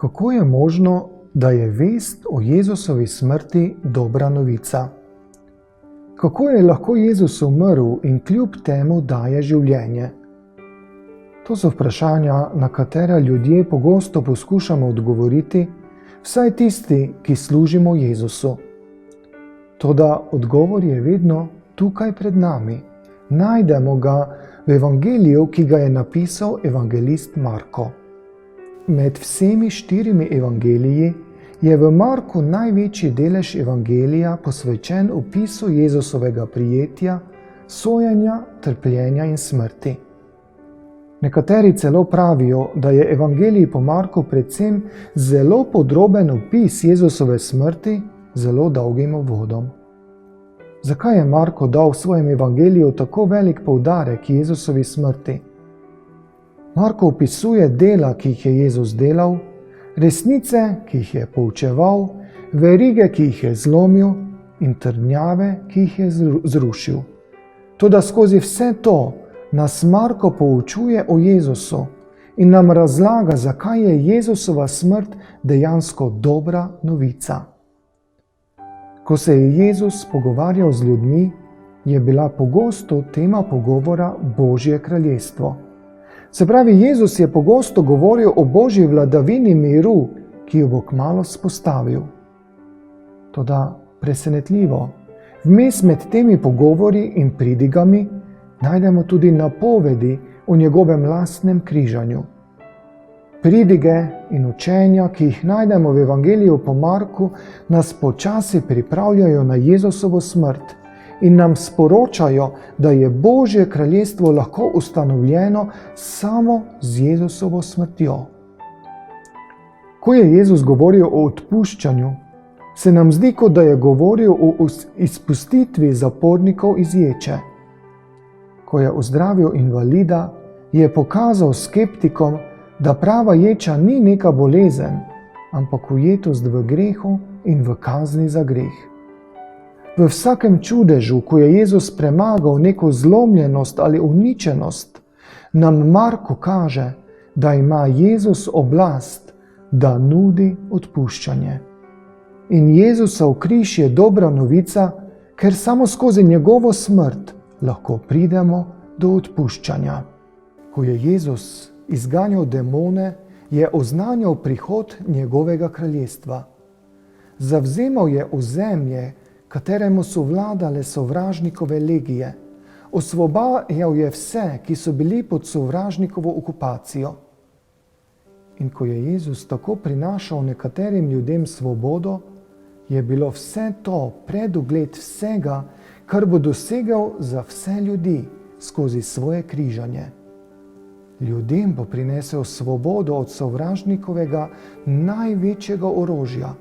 Kako je možno, da je vest o Jezusovi smrti dobra novica? Kako je lahko Jezus umrl in kljub temu daje življenje? To so vprašanja, na katera ljudje pogosto poskušamo odgovoriti, vsaj tisti, ki služimo Jezusu. Toda odgovor je vedno tukaj pred nami. Najdemo ga v evangeliju, ki ga je napisal evangelist Marko. Med vsemi 4 evangeliji je v Marku največji delež evangelija posvečen opisu Jezusovega prijetja, sojenja, trpljenja in smrti. Nekateri celo pravijo, da je evangelij po Marku predvsem zelo podroben opis Jezusove smrti z zelo dolgim uvodom. Zakaj je Marko dal v svojem evangeliju tako velik poudarek Jezusovi smrti? Marko opisuje dela, ki jih je Jezus delal, resnice, ki jih je poučeval, verige, ki jih je zlomil in trdnjave, ki jih je zrušil. Toda skozi vse to nas Marko poučuje o Jezusu in nam razlaga, zakaj je Jezusova smrt dejansko dobra novica. Ko se je Jezus pogovarjal z ljudmi, je bila pogosto tema pogovora Božje kraljestvo. Se pravi, Jezus je pogosto govoril o Božji vladavini miru, ki jo bo kmalu vzpostavil. Toda presenetljivo, vmes med temi pogovori in pridigami najdemo tudi napovedi o njegovem lastnem križanju. Pridige in učenja, ki jih najdemo v evangeliju po Marku, nas počasi pripravljajo na Jezusovo smrt in nam sporočajo, da je Božje kraljestvo lahko ustanovljeno samo z Jezusovo smrtjo. Ko je Jezus govoril o odpuščanju, se nam zdi, kot da je govoril o izpustitvi zapornikov iz ječe. Ko je ozdravil invalida, je pokazal skeptikom, da prava ječa ni neka bolezen, ampak ujetost v grehu in v kazni za greh. V vsakem čudežu, ko je Jezus premagal neko zlomljenost ali uničenost, nam Marko kaže, da ima Jezus oblast, da nudi odpuščanje. In Jezusov križ je dobra novica, ker samo skozi njegovo smrt lahko pridemo do odpuščanja. Ko je Jezus izganjal demone, je oznanjal prihod njegovega kraljestva. Zavzemal je ozemlje, kateremu so vladale sovražnikove legije. Osvobajal je vse, ki so bili pod sovražnikovo okupacijo. In ko je Jezus tako prinašal nekaterim ljudem svobodo, je bilo vse to predugled vsega, kar bo dosegel za vse ljudi skozi svoje križanje. Ljudem bo prinesel svobodo od sovražnikovega največjega orožja,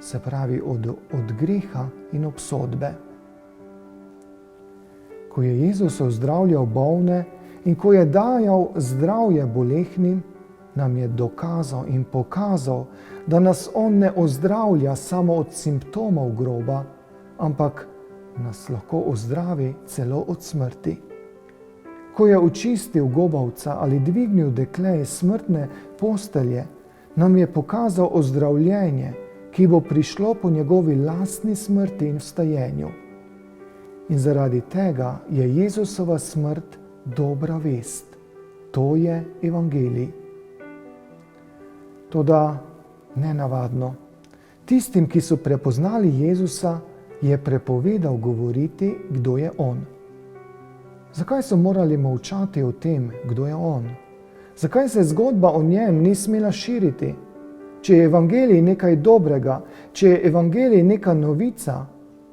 se pravi od greha in obsodbe. Ko je Jezus ozdravljal bolne in ko je dajal zdravje bolehnim, nam je dokazal in pokazal, da nas on ne ozdravlja samo od simptomov groba, ampak nas lahko ozdravi celo od smrti. Ko je očistil gobavca ali dvignil dekle iz smrtne postelje, nam je pokazal ozdravljenje, ki bo prišlo po njegovi lastni smrti in vstajenju. In zaradi tega je Jezusova smrt dobra vest. To je evangelij. Toda nenavadno. Tistim, ki so prepoznali Jezusa, je prepovedal govoriti, kdo je on. Zakaj so morali molčati o tem, kdo je on? Zakaj se zgodba o njem ni smela širiti? Če je evangelij nekaj dobrega, če je evangelij neka novica,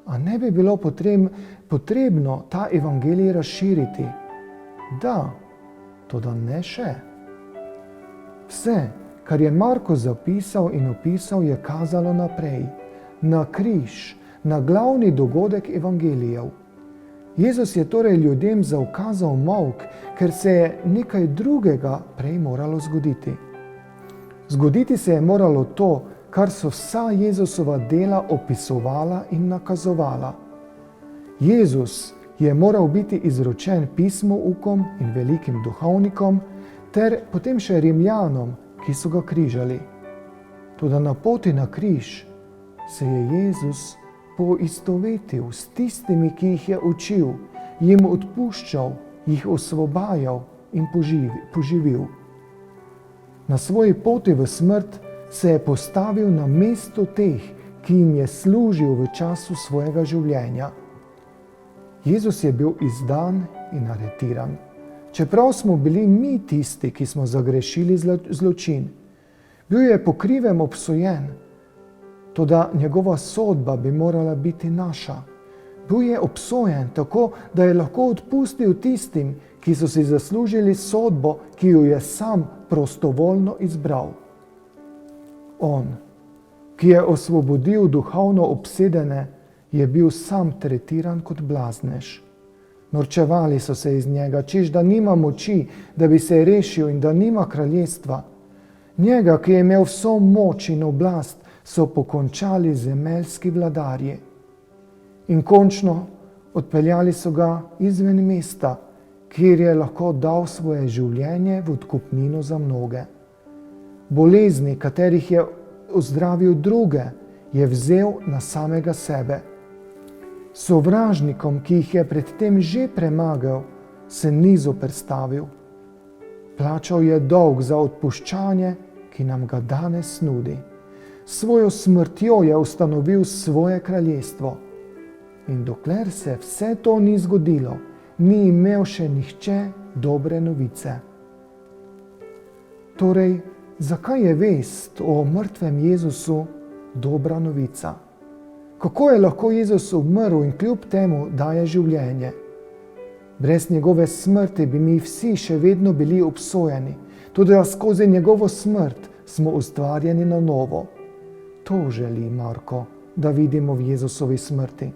a ne bi bilo potrebno ta evangelij razširiti? Da, toda ne še. Vse, kar je Marko zapisal in opisal, je kazalo naprej, na križ, na glavni dogodek evangelijev. Jezus je torej ljudem zaukazal molk, ker se je nekaj drugega prej moralo zgoditi. Zgoditi se je moralo to, kar so vsa Jezusova dela opisovala in nakazovala. Jezus je moral biti izročen pismoukom in velikim duhovnikom, ter potem še Rimljanom, ki so ga križali. Toda na poti na križ se je Jezus poistovetil s tistimi, ki jih je učil, jim odpuščal, jih osvobajal in poživil. Na svoji poti v smrt se je postavil na mesto teh, ki jim je služil v času svojega življenja. Jezus je bil izdan in aretiran, čeprav smo bili mi tisti, ki smo zagrešili zločin. Bil je po krivem obsojen, toda njegova sodba bi morala biti naša. Bil je obsojen tako, da je lahko odpustil tistim, ki so si zaslužili sodbo, ki jo je sam prostovoljno izbral. On, ki je osvobodil duhovno obsedene, je bil sam tretiran kot blaznež. Norčevali so se iz njega, češ da nima moči, da bi se rešil in da nima kraljestva. Njega, ki je imel vso moč in oblast, so pokončali zemeljski vladarji. In končno odpeljali so ga izven mesta, kjer je lahko dal svoje življenje v odkupnino za mnoge. Bolezni, katerih je ozdravil druge, je vzel na samega sebe. Sovražnikom, ki jih je predtem že premagal, se ni zoperstavil. Plačal je dolg za odpuščanje, ki nam ga danes nudi. Svojo smrtjo je ustanovil svoje kraljestvo. In dokler se vse to ni zgodilo, ni imel še nihče dobre novice. Torej, zakaj je vest o mrtvem Jezusu dobra novica? Kako je lahko Jezus umrl in kljub temu daje življenje? Brez njegove smrti bi mi vsi še vedno bili obsojeni, tudi skozi njegovo smrt smo ustvarjeni na novo. To želi Marko, da vidimo v Jezusovi smrti.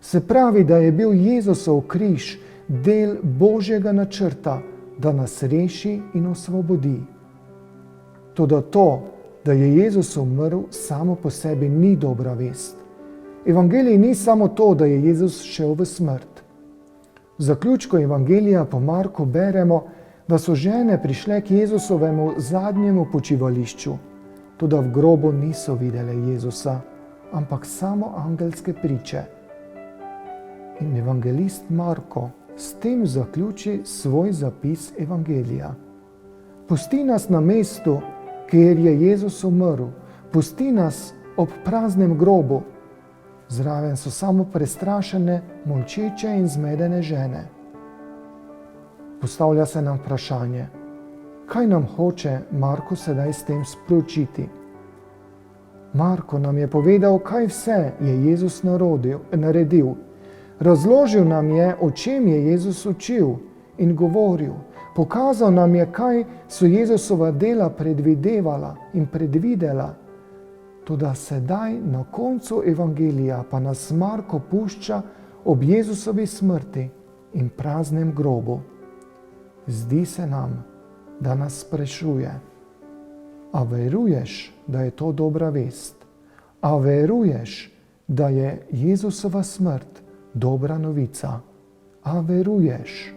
Se pravi, da je bil Jezusov križ del Božjega načrta, da nas reši in osvobodi. Toda to, da je Jezus umrl, samo po sebi ni dobra vest. Evangelij ni samo to, da je Jezus šel v smrt. V zaključku Evangelija po Marku beremo, da so žene prišle k Jezusovemu zadnjemu počivališču, toda v grobu niso videle Jezusa, ampak samo angelske priče. In evangelist Marko s tem zaključi svoj zapis Evangelija. Pusti nas na mestu, kjer je Jezus umrl, pusti nas ob praznem grobu. Zraven so samo prestrašene, molčeče in zmedene žene. Postavlja se nam vprašanje, kaj nam hoče Marko sedaj s tem sporočiti? Marko nam je povedal, kaj vse je Jezus naredil. Razložil nam je, o čem je Jezus učil in govoril. Pokazal nam je, kaj so Jezusova dela predvidevala in predvidela. Toda sedaj, na koncu Evangelija, pa nas Marko pušča ob Jezusovi smrti in praznem grobu. Zdi se nam, da nas sprašuje, a veruješ, da je to dobra vest? A veruješ, da je Jezusova smrt dobra novica? A veruješ?